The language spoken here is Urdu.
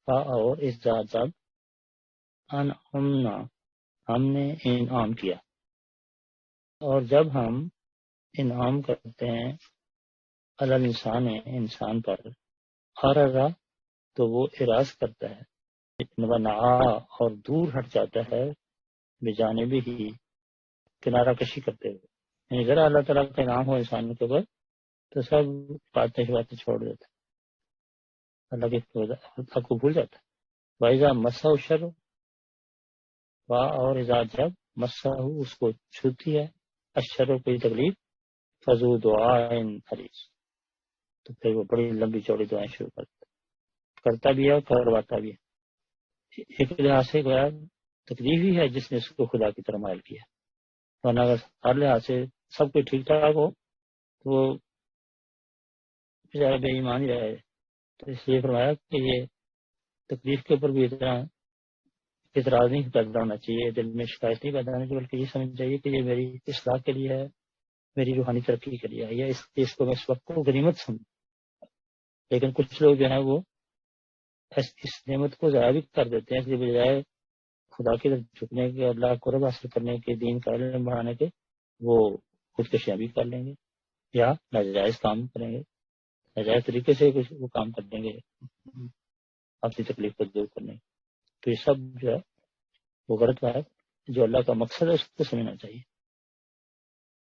اور اس ذات جب انعمنا ہم نے انعام کیا، اور جب ہم انعام کرتے ہیں علی انسان انسان پر، حررا تو وہ اراض کرتا ہے، ونعا اور دور ہٹ جاتا ہے، بجانب ہی کنارہ کشی کرتے ہوئے، یعنی ذرا اللہ تعالیٰ کا انعام ہو انسان کے اوپر تو سب باتیں چھوڑ دیتا ہے، اللہ کے حق کو بھول جاتا ہے۔ وَإِذَا مَسَّهُ الشَّرُّ، اور اذا جب مسہ اس کو چھوتی ہے الشر کوئی تکلیف، فذو دعائن حریص تو پھر وہ بڑی لمبی چوڑی دعائیں شروع کرتا بھی ہے اور کرواتا بھی ہے۔ ایک لحاظ سے گویا تکلیف ہی ہے جس نے اس کو خدا کی طرف مائل کیا، ورنہ اگر ہر لحاظ سے سب کچھ ٹھیک ٹھاک ہو تو وہ بے ایمان ہی رہے۔ تو اس لیے فرمایا کہ یہ تکلیف کے اوپر بھی اتنا اعتراض نہیں پیدا ہونا چاہیے، دل میں شکایت نہیں پیدا ہونی چاہیے، بلکہ یہ سمجھ چاہیے کہ یہ میری اصلاح کے لیے ہے، میری روحانی ترقی کے لیے ہے، یا اس کو میں اس وقت کو غنیمت سمجھ۔ لیکن کچھ لوگ جو ہیں وہ اس نعمت کو ضائع بھی کر دیتے ہیں، اس کے بجائے خدا کی طرف جھکنے کے، اللہ کو قرب حاصل کرنے کے، دین کا علم بڑھانے کے، وہ خودکشیاں بھی کر لیں گے یا ناجائز کام کریں گے، ناجائز طریقے سے کچھ وہ کام کر دیں گے اپنی تکلیف کو دور کرنے۔ تو یہ سب جو ہے وہ غلط بات ہے، جو اللہ کا مقصد ہے اس کو سمجھنا چاہیے۔